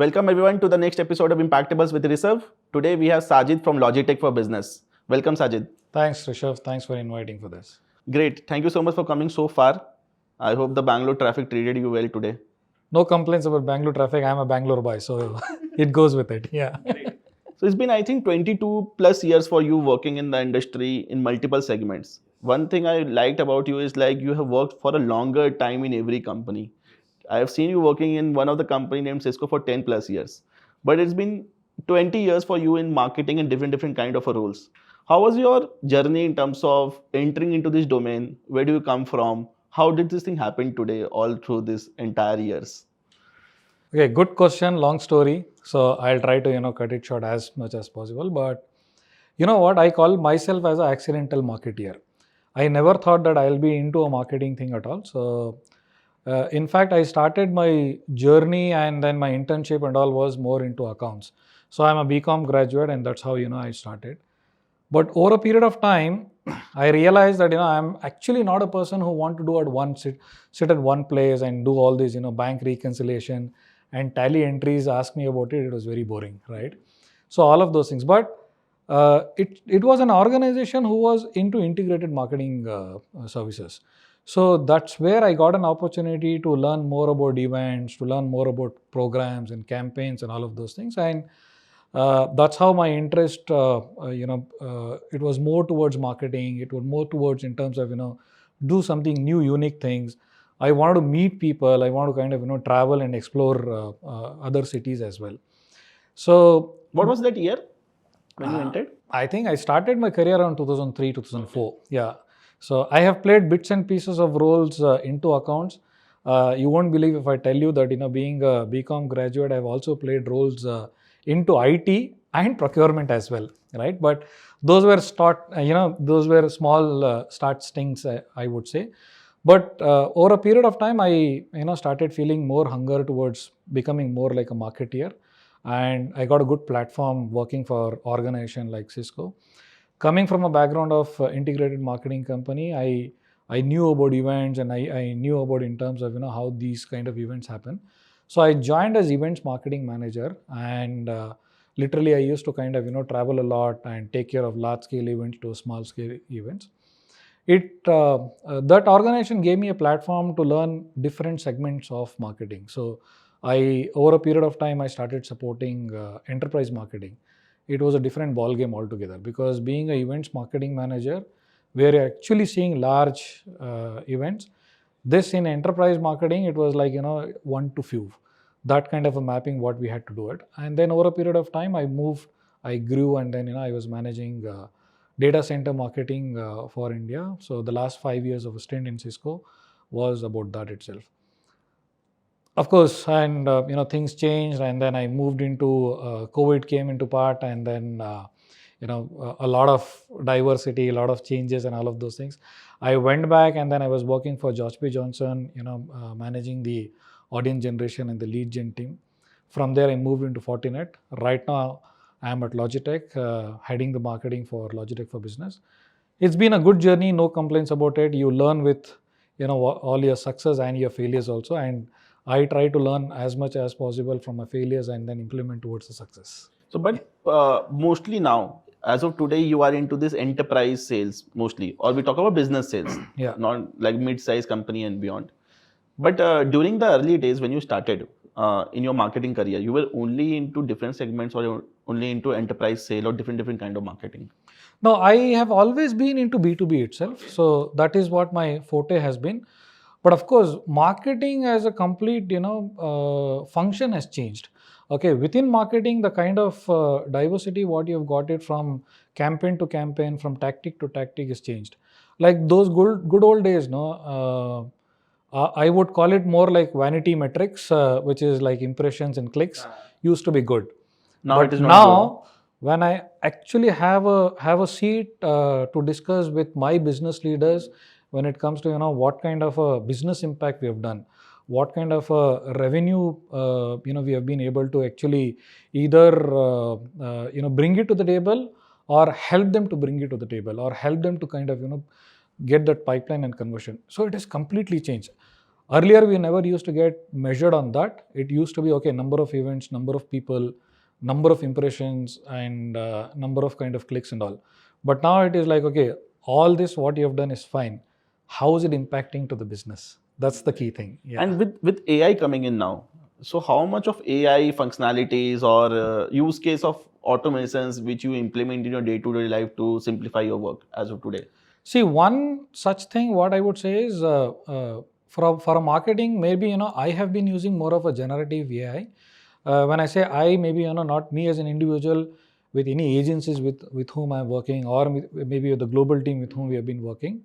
Welcome everyone to the next episode of Impactables with Rishabh. Today we have Sajid from Logitech for Business. Welcome Sajid. Thanks, Rishabh. Thanks for inviting for this. Great. Thank you so much for coming so far. I hope the Bangalore traffic treated you well today. No complaints about Bangalore traffic. I'm a Bangalore boy, so it goes with it. Yeah. So it's been, I think, 22 plus years for you working in the industry in multiple segments. One thing I liked about you is like you have worked for a longer time in every company. I have seen you working in one of the company named Cisco for 10 plus years. But it's been 20 years for you in marketing and different kind of roles. How was your journey in terms of entering into this domain? Where do you come from? How did this thing happen today all through this entire years? Okay, good question. Long story. So I'll try to cut it short as much as possible. But you know what? I call myself as an accidental marketeer. I never thought that I'll be into a marketing thing at all. So in fact, I started my journey and then my internship and all was more into accounts. So I'm a BCom graduate, and that's how I started. But over a period of time, I realized that I'm actually not a person who want to do at one sit at one place and do all this bank reconciliation and tally entries. Ask me about it. It was very boring, right? So all of those things. But it was an organization who was into integrated marketing services. So that's where I got an opportunity to learn more about events, to learn more about programs and campaigns and all of those things. And that's how my interest, it was more towards marketing. It was more towards in terms of, do something new, unique things. I wanted to meet people. I want to kind of, travel and explore other cities as well. So what was that year when you entered? I think I started my career around 2003, 2004. Yeah. So I have played bits and pieces of roles into accounts. You won't believe if I tell you that, being a BCom graduate, I've also played roles into IT and procurement as well, right? But those were those were small start stings, I would say. But over a period of time, I started feeling more hunger towards becoming more like a marketeer, and I got a good platform working for organization like Cisco. Coming from a background of integrated marketing company, I knew about events, and I knew about in terms of how these kind of events happen. So I joined as events marketing manager, and literally I used to kind of travel a lot and take care of large scale events to small scale events. That organization gave me a platform to learn different segments of marketing. So over a period of time, I started supporting enterprise marketing. It was a different ball game altogether, because being an events marketing manager, we're actually seeing large events. This in enterprise marketing, it was like one to few, that kind of a mapping what we had to do it. And then over a period of time, I grew, and then I was managing data center marketing for India. So the last 5 years of a stint in Cisco was about that itself. Of course, and things changed, and then I moved into COVID came into part, and then a lot of diversity, a lot of changes, and all of those things. I went back, and then I was working for George P. Johnson, managing the audience generation and the lead gen team. From there, I moved into Fortinet. Right now, I'm at Logitech, heading the marketing for Logitech for Business. It's been a good journey, no complaints about it. You learn with all your success and your failures also, and I try to learn as much as possible from my failures and then implement towards the success. So, but mostly now, as of today, you are into this enterprise sales mostly, or we talk about business sales, Yeah. not like mid-size company and beyond. But during the early days when you started in your marketing career, you were only into different segments, or only into enterprise sale, or different kind of marketing? No, I have always been into B2B itself. So that is what my forte has been. But of course, marketing as a complete, function has changed. Okay, within marketing, the kind of diversity what you've got it from campaign to campaign, from tactic to tactic is changed. Like those good old days, no. I would call it more like vanity metrics, which is like impressions and clicks, used to be good. Now But it is not now, when I actually have a seat to discuss with my business leaders, when it comes to what kind of a business impact we have done, what kind of a revenue we have been able to actually either bring it to the table, or help them to bring it to the table, or help them to kind of get that pipeline and conversion. So it has completely changed. Earlier, we never used to get measured on that. It used to be, okay, number of events, number of people, number of impressions, and number of kind of clicks and all. But now it is like, okay, all this, what you have done is fine. How is it impacting to the business? That's the key thing. Yeah. And with AI coming in now, so how much of AI functionalities or use case of automations which you implement in your day-to-day life to simplify your work as of today? See, one such thing, what I would say is, for a marketing, maybe, I have been using more of a generative AI. When I say I, maybe, not me as an individual, with any agencies with whom I'm working, or maybe with the global team with whom we have been working.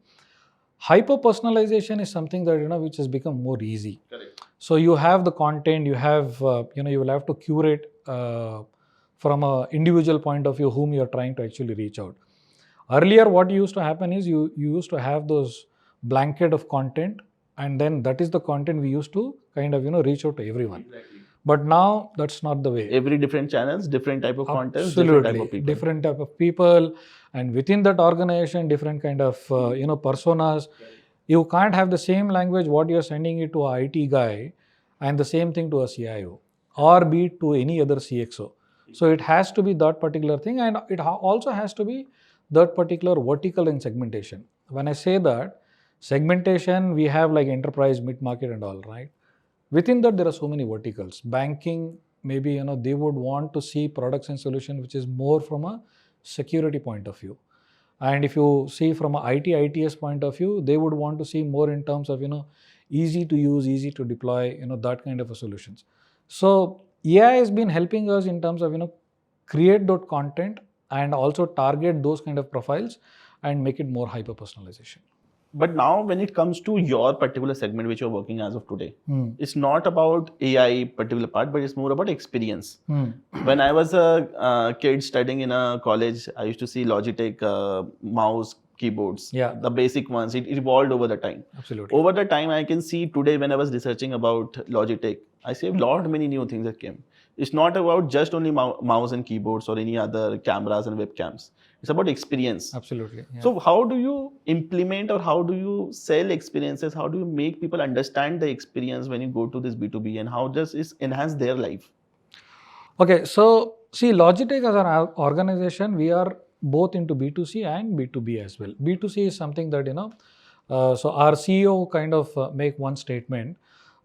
Hyper-personalization is something that, which has become more easy. Correct. So you have the content, you have, you will have to curate from a individual point of view whom you are trying to actually reach out. Earlier, what used to happen is you used to have those blanket of content, and then that is the content we used to kind of, reach out to everyone. Exactly. But now that's not the way. Every different channels, different type of content, different type of people. Different type of people, and within that organization, different kind of personas. You can't have the same language what you're sending it to an IT guy, and the same thing to a CIO, or be it to any other CXO. So it has to be that particular thing, and it also has to be that particular vertical in segmentation. When I say that segmentation, we have like enterprise, mid-market and all, right? Within that, there are so many verticals. Banking, maybe, they would want to see products and solutions which is more from a security point of view. And if you see from a ITS point of view, they would want to see more in terms of, easy to use, easy to deploy, that kind of a solutions. So AI has been helping us in terms of, create that content and also target those kind of profiles and make it more hyper-personalization. But now when it comes to your particular segment which you're working as of today, it's not about AI particular part, but it's more about experience. When I was a kid studying in a college, I used to see Logitech mouse, keyboards, the basic ones. It evolved over the time. Absolutely. Over the time, I can see today when I was researching about Logitech, I see a lot many new things that came. It's not about just only mouse and keyboards or any other cameras and webcams. It's about experience. Absolutely. Yeah. So how do you implement or how do you sell experiences? How do you make people understand the experience when you go to this B2B, and how does it enhance their life? Okay, so see, Logitech as an organization, we are both into B2C and B2B as well. B2C is something that, so our CEO kind of make one statement,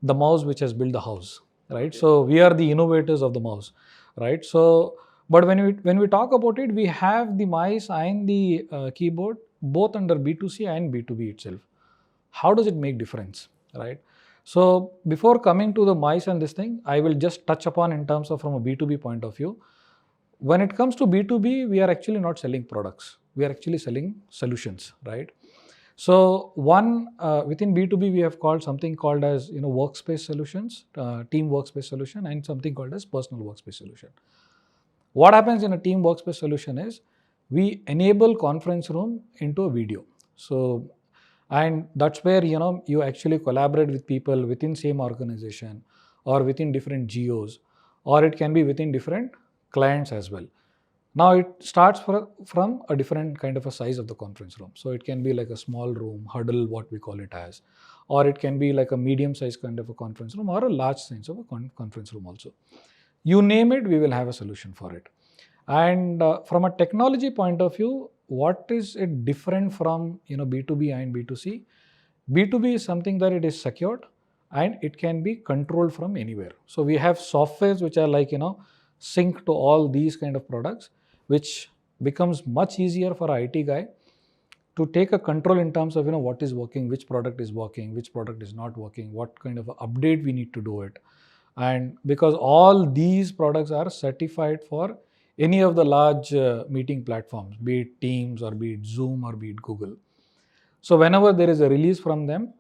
the mouse which has built the house, right? Okay. So we are the innovators of the mouse, right? So, but when we talk about it, we have the mice and the keyboard both under B2C and B2B itself. How does it make difference, right? So before coming to the mice and this thing, I will just touch upon in terms of from a B2B point of view. When it comes to B2B, we are actually not selling products. We are actually selling solutions, right? So one within B2B, we have called something called as workspace solutions, team workspace solution, and something called as personal workspace solution. What happens in a team workspace solution is we enable conference room into a video. So, and that's where you actually collaborate with people within same organization or within different geos, or it can be within different clients as well. Now it starts from a different kind of a size of the conference room. So it can be like a small room, huddle, what we call it as, or it can be like a medium size kind of a conference room or a large size of a conference room also. You name it, we will have a solution for it. And from a technology point of view, what is it different from B2B and B2C? B2B is something that it is secured and it can be controlled from anywhere. So we have softwares which are like sync to all these kind of products, which becomes much easier for an IT guy to take a control in terms of what is working, which product is working, which product is not working, what kind of update we need to do it. And because all these products are certified for any of the large meeting platforms, be it Teams or be it Zoom or be it Google. So whenever there is a release from them,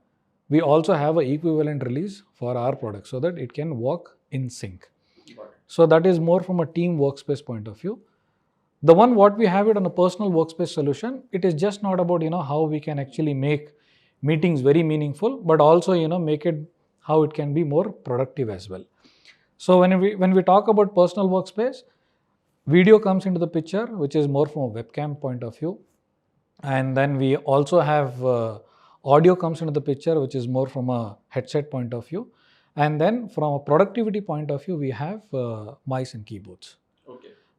we also have an equivalent release for our product so that it can work in sync. So that is more from a team workspace point of view. The one what we have it on a personal workspace solution, it is just not about how we can actually make meetings very meaningful, but also make it how it can be more productive as well. So when we talk about personal workspace, video comes into the picture, which is more from a webcam point of view, and then we also have Audio comes into the picture, which is more from a headset point of view. And then from a productivity point of view, we have mice and keyboards.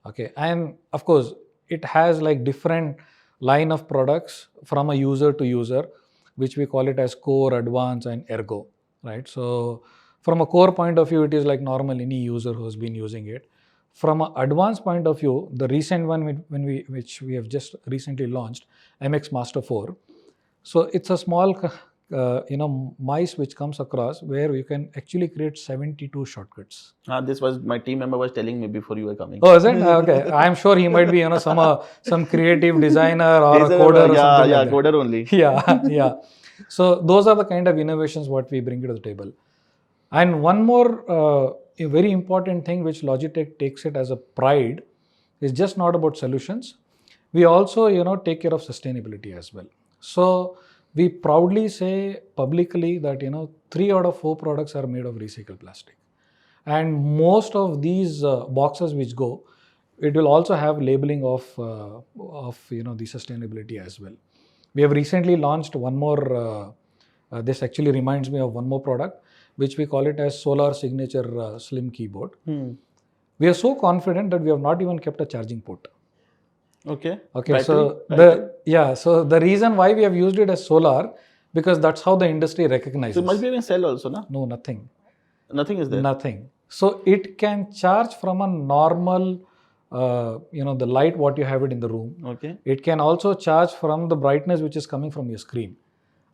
Okay. And of course, it has like different line of products from a user to user, which we call it as core, advanced, and ergo, right? So from a core point of view, it is like normal any user who's been using it. From an advanced point of view, the recent one which we have just recently launched, MX Master 4. So it's a small mice which comes across where you can actually create 72 shortcuts. This was my team member was telling me before you were coming. Oh, is it? Okay. I'm sure he might be some creative designer or a coder or something like that. Coder only. Yeah. So those are the kind of innovations what we bring to the table. And one more a very important thing which Logitech takes it as a pride is just not about solutions. We also take care of sustainability as well. So we proudly say publicly that 3 out of 4 products are made of recycled plastic, and most of these boxes which go, it will also have labeling of the sustainability as well. We have recently launched one more. This actually reminds me of one more product, which we call it as Solar Signature Slim Keyboard. We are so confident that we have not even kept a charging port. Okay. Battery? So the reason why we have used it as solar, because that's how the industry recognizes. So it must be even cell also, no? No, nothing. Nothing is there. Nothing. So it can charge from a normal, the light what you have it in the room. Okay. It can also charge from the brightness which is coming from your screen,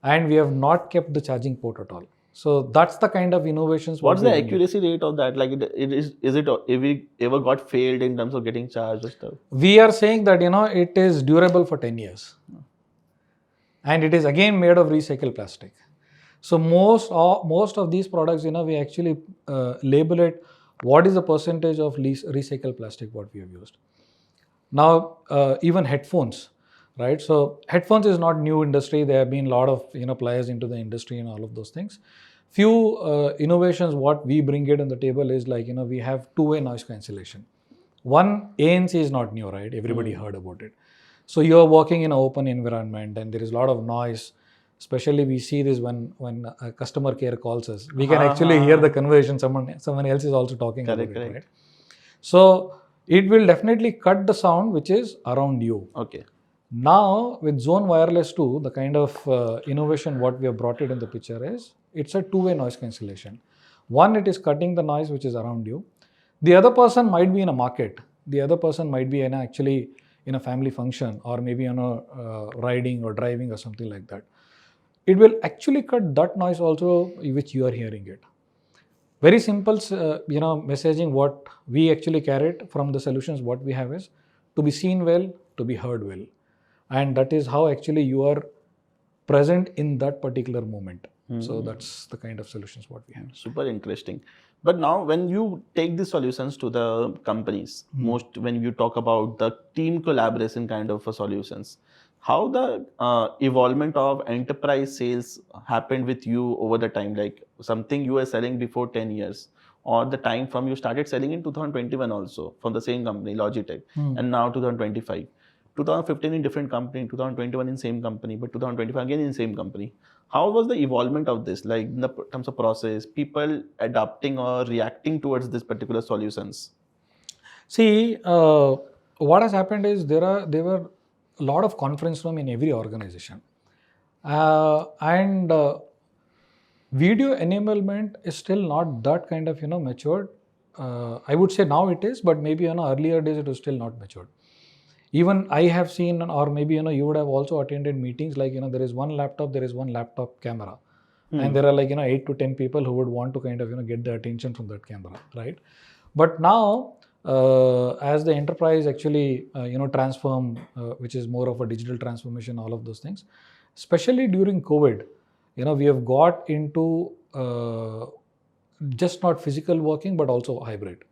and we have not kept the charging port at all. So that's the kind of innovations. What's the accuracy rate of that? Like, is it ever got failed in terms of getting charged or stuff? We are saying that it is durable for 10 years, and it is again made of recycled plastic. So most of these products, we actually label it. What is the percentage of recycled plastic what we have used? Now even headphones, right? So headphones is not new industry. There have been a lot of players into the industry and all of those things. Few innovations what we bring it on the table is like we have two-way noise cancellation. One, ANC is not new, right? Everybody heard about it. So you're working in an open environment and there is a lot of noise. Especially we see this when a customer care calls us. We can actually hear the conversation. Someone else is also talking about it, right? So it will definitely cut the sound which is around you. Okay. Now with Zone Wireless 2, the kind of innovation what we have brought it in the picture is, it's a two-way noise cancellation. One, it is cutting the noise which is around you. The other person might be in a market. The other person might be actually in a family function, or maybe on a riding or driving or something like that. It will actually cut that noise also which you are hearing it. Very simple, messaging what we actually carried from the solutions what we have is to be seen well, to be heard well. And that is how actually you are present in that particular moment. So that's the kind of solutions what we have. Super interesting. But now when you take these solutions to the companies, when you talk about the team collaboration kind of solutions, how the evolvement of enterprise sales happened with you over the time? Like something you were selling before 10 years, or the time from you started selling in 2021 also from the same company, Logitech, and now 2025. 2015 in different company, 2021 in same company, but 2025 again in same company. How was the evolvement of this, like in the terms of process, people adapting or reacting towards this particular solutions? See, what has happened is there were a lot of conference room in every organization, and video enablement is still not that kind of matured. I would say now it is, but maybe earlier days it was still not matured. Even I have seen, or maybe you would have also attended meetings like there is one laptop camera, and there are like 8 to 10 people who would want to kind of get the attention from that camera, right? But now as the enterprise actually transform, which is more of a digital transformation, all of those things, especially during COVID, we have got into just not physical working but also hybrid.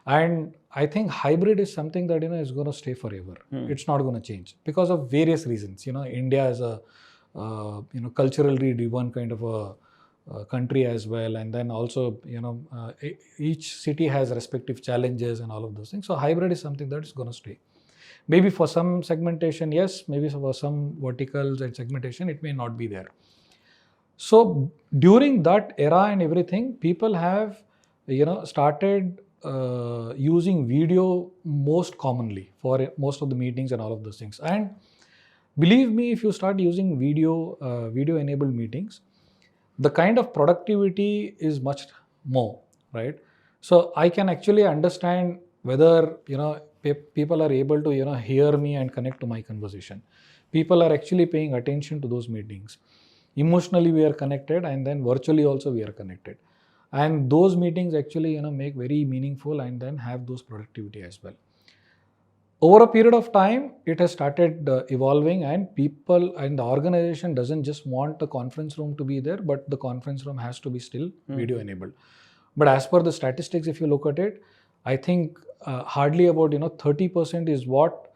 And I think hybrid is something that is going to stay forever. It's not going to change because of various reasons. India is a culturally driven kind of a country as well, and then also each city has respective challenges and all of those things. So hybrid is something that is going to stay. Maybe for some segmentation, yes. Maybe for some verticals and segmentation, it may not be there. So during that era and everything, people have, started using video most commonly for most of the meetings and all of those things. And believe me, if you start using video enabled meetings, the kind of productivity is much more, right? So I can actually understand whether people are able to hear me and connect to my conversation. People are actually paying attention to those meetings. Emotionally we are connected, and then virtually also we are connected, and those meetings actually make very meaningful and then have those productivity as well. Over a period of time, it has started evolving, and people and the organization doesn't just want the conference room to be there, but the conference room has to be still video enabled. But as per the statistics, if you look at it, I think hardly about 30% is what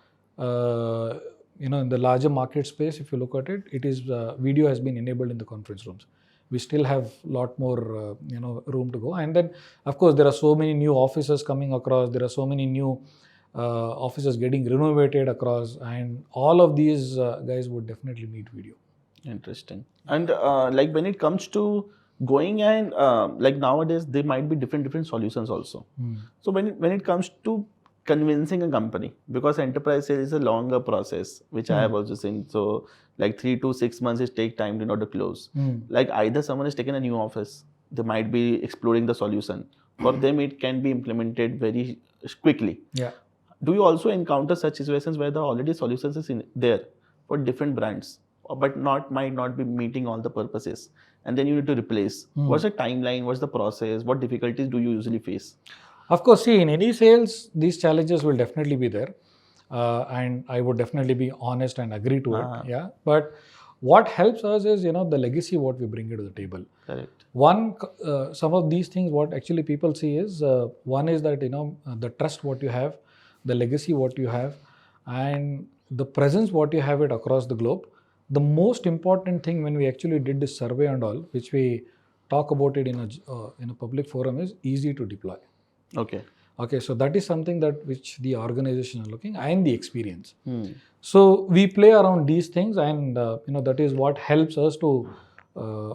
in the larger market space. If you look at it, it is video has been enabled in the conference rooms. We still have a lot more room to go. And then of course there are so many new offices coming across. There are so many new offices getting renovated across, and all of these guys would definitely need video. Interesting. And like when it comes to going and like nowadays there might be different solutions also. So when it comes to convincing a company, because enterprise sales is a longer process, which I have also seen. So like 3 to 6 months it take time in order to close. Like either someone is taking a new office, they might be exploring the solution. For them it can be implemented very quickly. Yeah. Do you also encounter such situations where the already solutions is in there for different brands, but might not be meeting all the purposes, and then you need to replace? What's the timeline? What's the process? What difficulties do you usually face? Of course, see, in any sales, these challenges will definitely be there, and I would definitely be honest and agree to it. Yeah, but what helps us is the legacy what we bring to the table. Correct. One, some of these things what actually people see is one is that the trust what you have, the legacy what you have, and the presence what you have it across the globe. The most important thing when we actually did this survey and all, which we talk about it in a public forum, is easy to deploy. Okay, so that is something that which the organization are looking, and the experience. So we play around these things, and that is what helps us to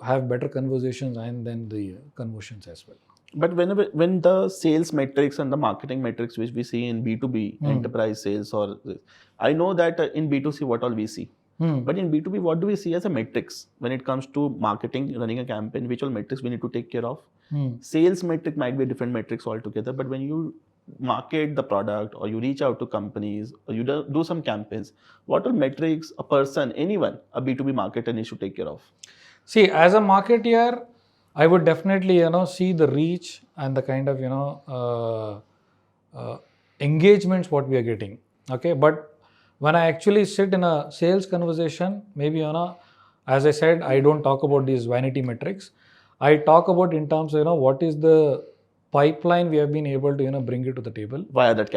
have better conversations and then the conversions as well. But when the sales metrics and the marketing metrics which we see in B2B enterprise sales, or I know that in B2C what all we see, but in B2B what do we see as a metrics when it comes to marketing, running a campaign? Which all metrics we need to take care of? Sales metric might be a different metrics altogether, but when you market the product or you reach out to companies or you do some campaigns, what all metrics a person, anyone, a B2B marketer needs to take care of? See, as a marketer, I would definitely see the reach and the kind of engagements what we are getting. Okay, but when I actually sit in a sales conversation, maybe as I said, I don't talk about these vanity metrics. I talk about in terms of what is the pipeline we have been able to bring it to the table via that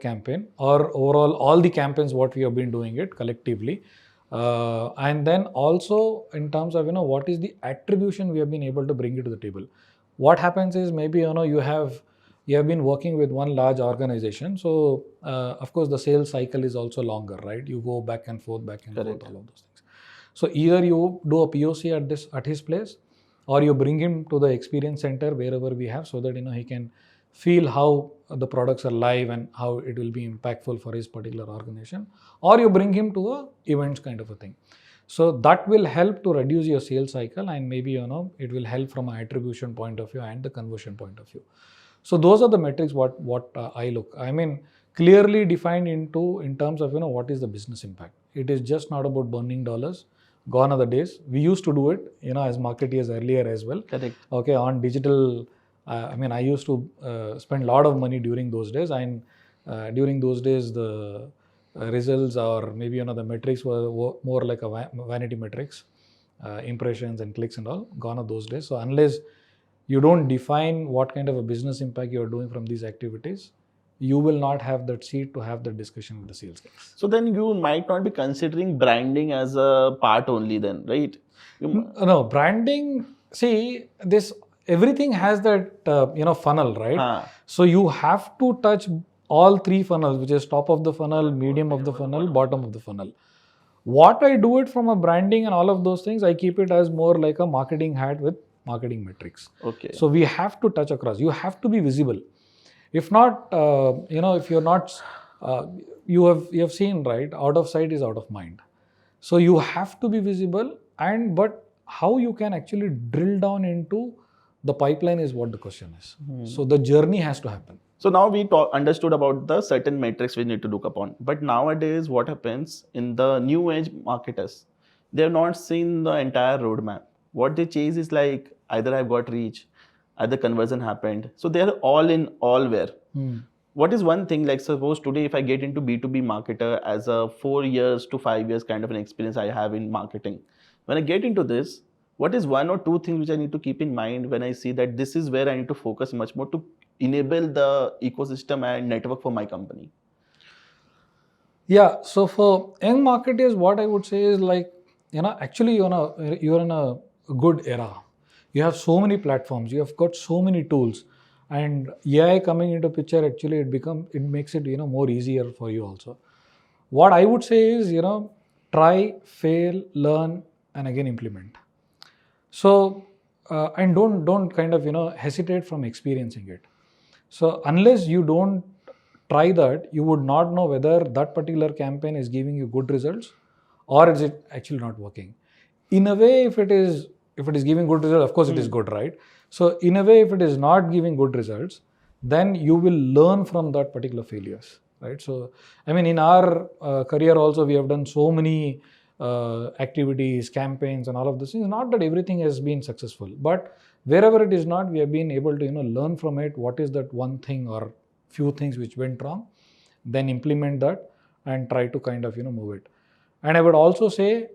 campaign, or overall all the campaigns what we have been doing it collectively. And then also in terms of what is the attribution we have been able to bring it to the table. What happens is maybe you have been working with one large organization, so of course the sales cycle is also longer, right? You go back and forth, all of those things. So either you do a POC at his place, or you bring him to the experience center wherever we have, so that he can feel how the products are live and how it will be impactful for his particular organization, or you bring him to a events kind of a thing. So that will help to reduce your sales cycle, and maybe it will help from an attribution point of view and the conversion point of view. So those are the metrics what I look. I mean, clearly defined in terms of what is the business impact. It is just not about burning dollars. Gone are the days. We used to do it, as marketeers earlier as well. Correct. Okay, on digital. I used to spend a lot of money during those days, and during those days the results, or maybe the metrics were more like a vanity metrics, impressions and clicks and all. Gone are those days. So unless you don't define what kind of a business impact you are doing from these activities, you will not have that seat to have that discussion with the sales guys. So then you might not be considering branding as a part only then, right? No, branding, see, everything has that funnel, right? So you have to touch all three funnels, which is top of the funnel, medium of the funnel, bottom of the funnel. What I do it from a branding and all of those things, I keep it as more like a marketing hat with marketing metrics. Okay. So we have to touch across. You have to be visible. If not, if you're not, you have seen, right? Out of sight is out of mind. So you have to be visible, but how you can actually drill down into the pipeline is what the question is. So the journey has to happen. So now we understood about the certain metrics we need to look upon. But nowadays, what happens in the new age marketers? They have not seen the entire roadmap. What they chase is like either I've got reach, either conversion happened. So they are all in, all where. What is one thing, like suppose today if I get into B2B marketer as a 4 years to 5 years kind of an experience I have in marketing. When I get into this, what is one or two things which I need to keep in mind when I see that this is where I need to focus much more to enable the ecosystem and network for my company? Yeah, so for young marketers, what I would say is like, actually you're in a good era. You have so many platforms, you have got so many tools, and AI coming into picture, actually it makes it more easier for you also. What I would say is try, fail, learn, and again implement. So and don't kind of hesitate from experiencing it. So unless you don't try that, you would not know whether that particular campaign is giving you good results or is it actually not working. In a way, if it is giving good results, of course it is good, right? So in a way, if it is not giving good results, then you will learn from that particular failures, right? So I mean, in our career also, we have done so many activities, campaigns, and all of those things. Not that everything has been successful, but wherever it is not, we have been able to learn from it. What is that one thing or few things which went wrong, then implement that and try to kind of move it. And I would also say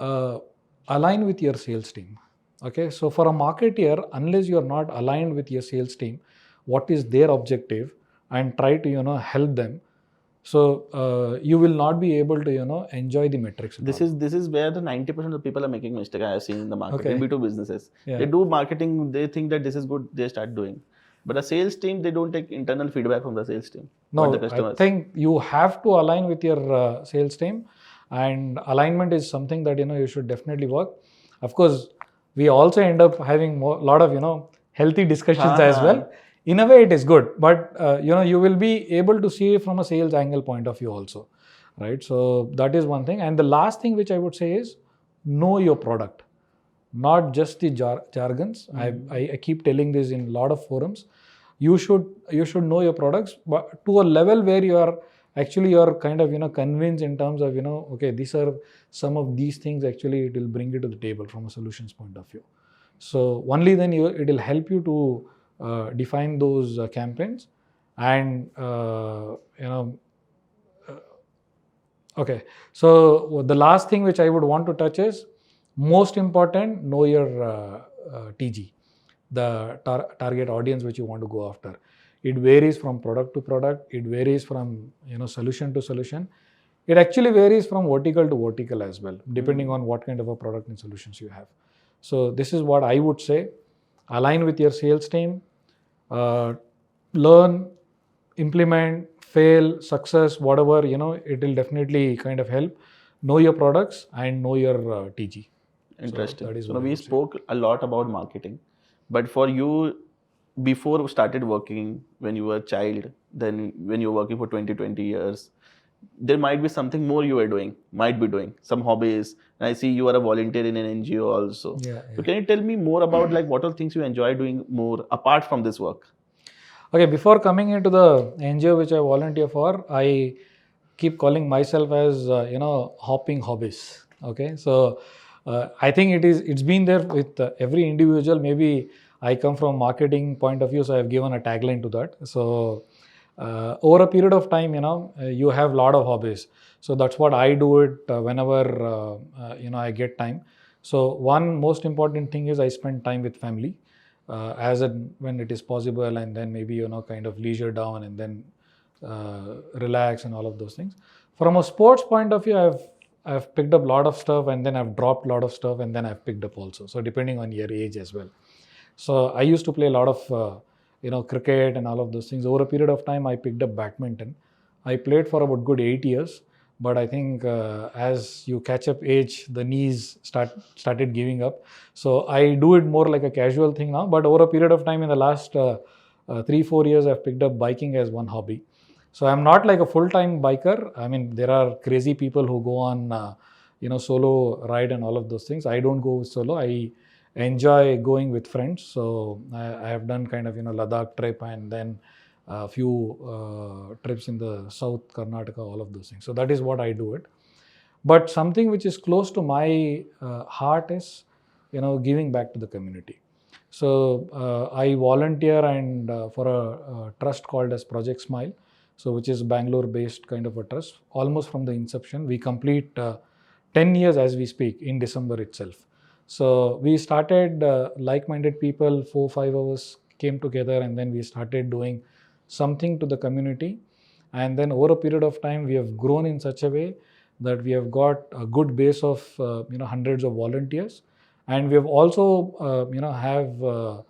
align with your sales team. Okay, so for a marketeer, unless you are not aligned with your sales team, what is their objective, and try to help them, so you will not be able to enjoy the metrics. This is where the 90% of the people are making mistake I have seen in the market. Okay. In B2 businesses, Yeah. they do marketing, they think that this is good, they start doing. But the sales team, they don't take internal feedback from the sales team. No, the customers. I think you have to align with your sales team, and alignment is something that you should definitely work. Of course, we also end up having a lot of healthy discussions as well. In a way, it is good, but you will be able to see from a sales angle point of view also, right? So that is one thing. And the last thing which I would say is know your product, not just the jargons. I keep telling this in a lot of forums. You should know your products, but to a level where you're kind of convinced in terms of okay, these are some of these things actually it will bring you to the table from a solutions point of view. So only then it will help you to define those campaigns. And okay, so the last thing which I would want to touch is most important, know your TG, the target audience which you want to go after. It varies from product to product. It varies from solution to solution. It actually varies from vertical to vertical as well, depending on what kind of a product and solutions you have. So this is what I would say. Align with your sales team. Learn, implement, fail, success, whatever, it will definitely kind of help. Know your products and know your TG. Interesting. So that is So what we spoke a lot about marketing, but for you, before started working when you were a child, then when you were working for 20 years, there might be something more you were doing, might be doing some hobbies. And I see you are a volunteer in an NGO also. Yeah. So can you tell me more about like what are things you enjoy doing more apart from this work? Okay, before coming into the NGO which I volunteer for, I keep calling myself as hopping hobbies. Okay, so I think it's been there with every individual. Maybe I come from marketing point of view, so I've given a tagline to that. So over a period of time, you have a lot of hobbies. So that's what I do it whenever I get time. So one most important thing is I spend time with family. When it is possible, and then maybe kind of leisure down and then relax and all of those things. From a sports point of view, I've picked up a lot of stuff, and then I've dropped a lot of stuff, and then I've picked up also. So depending on your age as well. So I used to play a lot of cricket and all of those things. Over a period of time, I picked up badminton. I played for about good 8 years, but I think as you catch up age, the knees started giving up. So I do it more like a casual thing now. But over a period of time, in the last 3-4 years, I've picked up biking as one hobby. So I'm not like a full-time biker. I mean, there are crazy people who go on solo ride and all of those things. I don't go solo. I enjoy going with friends. So I have done kind of Ladakh trip, and then a few trips in the South Karnataka, all of those things. So that is what I do it. But something which is close to my heart is giving back to the community. So I volunteer and for a trust called as Project Smile, so which is Bangalore based kind of a trust. Almost from the inception, we complete 10 years as we speak in December itself. So we started like-minded people, 4-5 of us came together, and then we started doing something to the community. And then over a period of time, we have grown in such a way that we have got a good base of hundreds of volunteers, and we have also have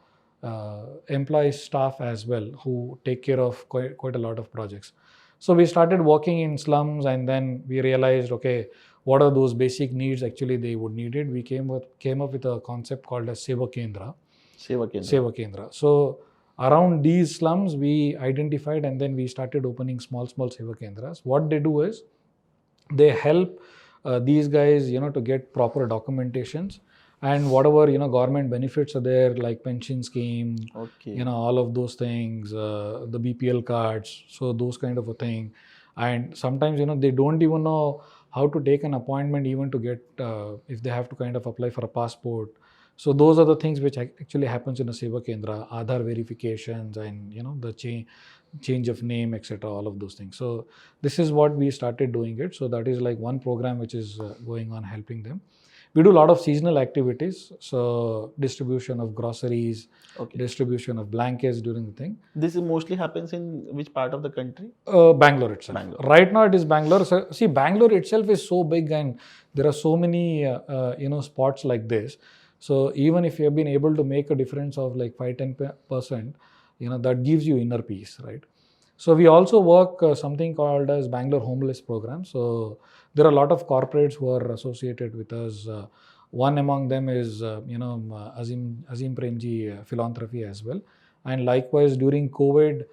employee staff as well who take care of quite a lot of projects. So we started working in slums, and then we realized, okay, what are those basic needs actually they would need it. We came up with a concept called as Seva Kendra. Seva Kendra. So around these slums we identified, and then we started opening small Seva Kendras. What they do is they help these guys to get proper documentations, and whatever government benefits are there, like pension scheme, all of those things, the BPL cards, so those kind of a thing. And sometimes they don't even know how to take an appointment, even to get if they have to kind of apply for a passport. So those are the things which actually happens in a Seva Kendra, Aadhaar verifications, and the change of name, etc., all of those things. So this is what we started doing it. So that is like one program which is going on helping them. We do a lot of seasonal activities, so distribution of groceries, distribution of blankets during the thing. This mostly happens in which part of the country? Bangalore itself. Right now it is Bangalore. So see, Bangalore itself is so big, and there are so many spots like this. So even if you have been able to make a difference of like 5-10%, that gives you inner peace, right? So we also work something called as Bangalore Homeless Program. So there are a lot of corporates who are associated with us. One among them is Azim Premji Philanthropy as well. And likewise during COVID,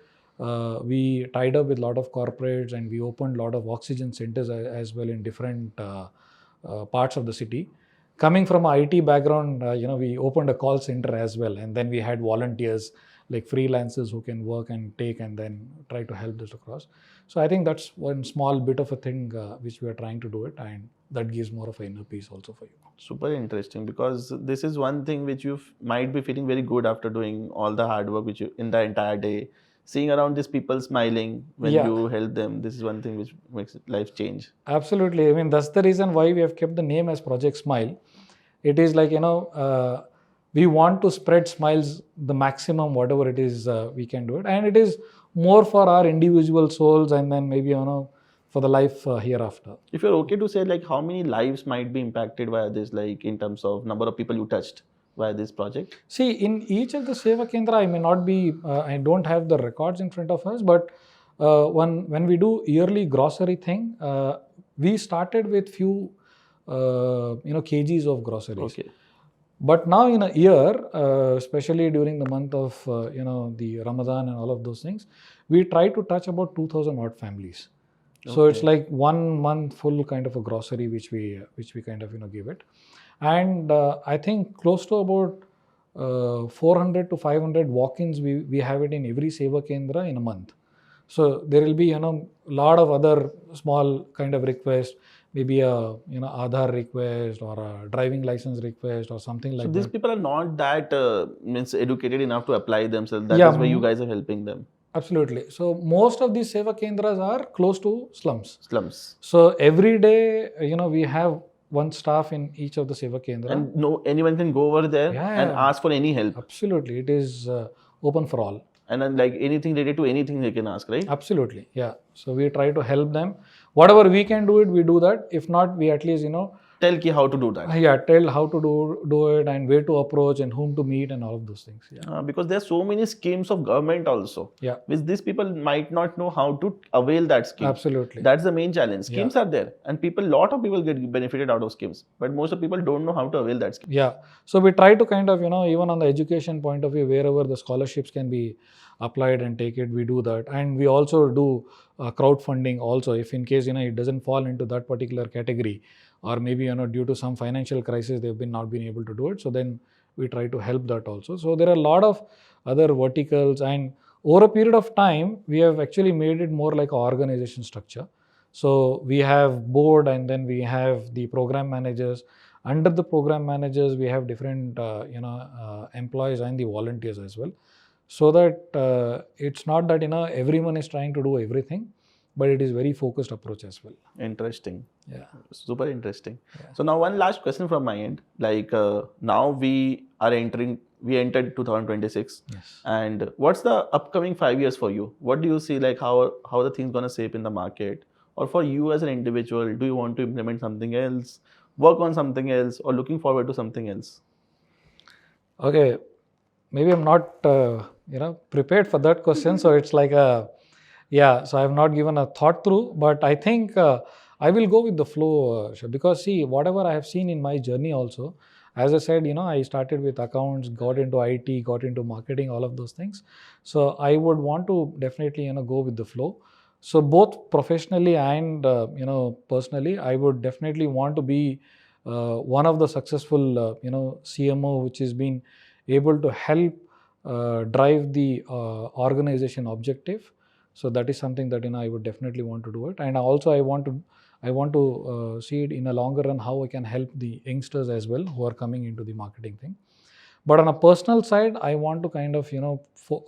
we tied up with a lot of corporates, and we opened a lot of oxygen centers as well in different parts of the city. Coming from an IT background, we opened a call center as well, and then we had volunteers like freelancers who can work and take and then try to help this across. So I think that's one small bit of a thing which we are trying to do it, and that gives more of an inner peace also for you. Super interesting, because this is one thing which you might be feeling very good after doing all the hard work which you in the entire day. Seeing around these people smiling when you help them, this is one thing which makes life change. Absolutely. I mean, that's the reason why we have kept the name as Project Smile. It is like, we want to spread smiles the maximum, whatever it is we can do it. And it is more for our individual souls, and then maybe, for the life hereafter. If you're okay to say, like, how many lives might be impacted by this, like in terms of number of people you touched by this project? See, in each of the Seva Kendra, I may not be, I don't have the records in front of us, but when we do yearly grocery thing, we started with few, kgs of groceries. Okay. But now in a year, especially during the month of, the Ramadan and all of those things, we try to touch about 2,000 odd families. So it's like 1 month full kind of a grocery which we kind of give it. And I think close to about 400 to 500 walk-ins we have it in every Seva Kendra in a month. So there will be a lot of other small kind of requests, maybe a Aadhaar request or a driving license request or something like that. So these people are not that educated enough to apply themselves. That is why you guys are helping them. Absolutely. So most of these Seva Kendras are close to slums. So every day, we have one staff in each of the Seva Kendra. And anyone can go over there and ask for any help. Absolutely. It is open for all. And then like anything related to anything they can ask, right? Absolutely. Yeah. So we try to help them. Whatever we can do it, we do that. If not, we at least, tell ki how to do that. Yeah, tell how to do it and where to approach and whom to meet and all of those things. Yeah. Because there are so many schemes of government also, Yeah. which these people might not know how to avail that scheme. Absolutely. That's the main challenge. Schemes Yeah. are there, and lot of people get benefited out of schemes, but most of people don't know how to avail that scheme. Yeah. So we try to kind of, even on the education point of view, wherever the scholarships can be applied and take it, we do that. And we also do crowdfunding also, if in case, it doesn't fall into that particular category, or maybe, due to some financial crisis, they've not been able to do it. So then we try to help that also. So there are a lot of other verticals, and over a period of time, we have actually made it more like an organization structure. So we have board, and then we have the program managers. Under the program managers, we have different employees and the volunteers as well, so that it's not that everyone is trying to do everything, but it is very focused approach as well. Interesting. Yeah. Super interesting. Yeah. So now one last question from my end. Like now we entered 2026. Yes. And what's the upcoming 5 years for you? What do you see, like how the things gonna shape in the market? Or for you as an individual, do you want to implement something else, work on something else, or looking forward to something else? Okay, maybe I'm not prepared for that question. So it's like so I have not given a thought through, but I think I will go with the flow, because see, whatever I have seen in my journey also, as I said, I started with accounts, got into IT, got into marketing, all of those things. So I would want to definitely go with the flow. So both professionally and personally, I would definitely want to be one of the successful CMO, which has been able to help drive the organization objective. So that is something that I would definitely want to do it. And also I want to see it in a longer run, how I can help the youngsters as well who are coming into the marketing thing. But on a personal side, I want to kind of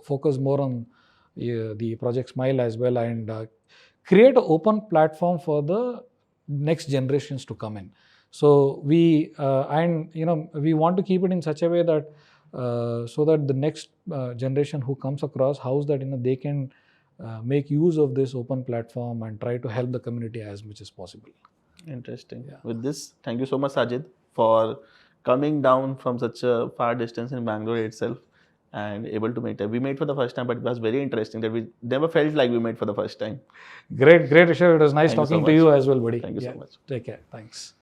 focus more on the Project Smile as well, and create an open platform for the next generations to come in. So we we want to keep it in such a way that so that the next generation who comes across, how that they can make use of this open platform and try to help the community as much as possible. Interesting. Yeah. With this, thank you so much, Sajid, for coming down from such a far distance in Bangalore itself and able to meet. We met for the first time, but it was very interesting that we never felt like we met for the first time. Great, Rishabh. It was nice Thank you so talking to much. you as well, buddy. Thank you so much. Take care. Thanks.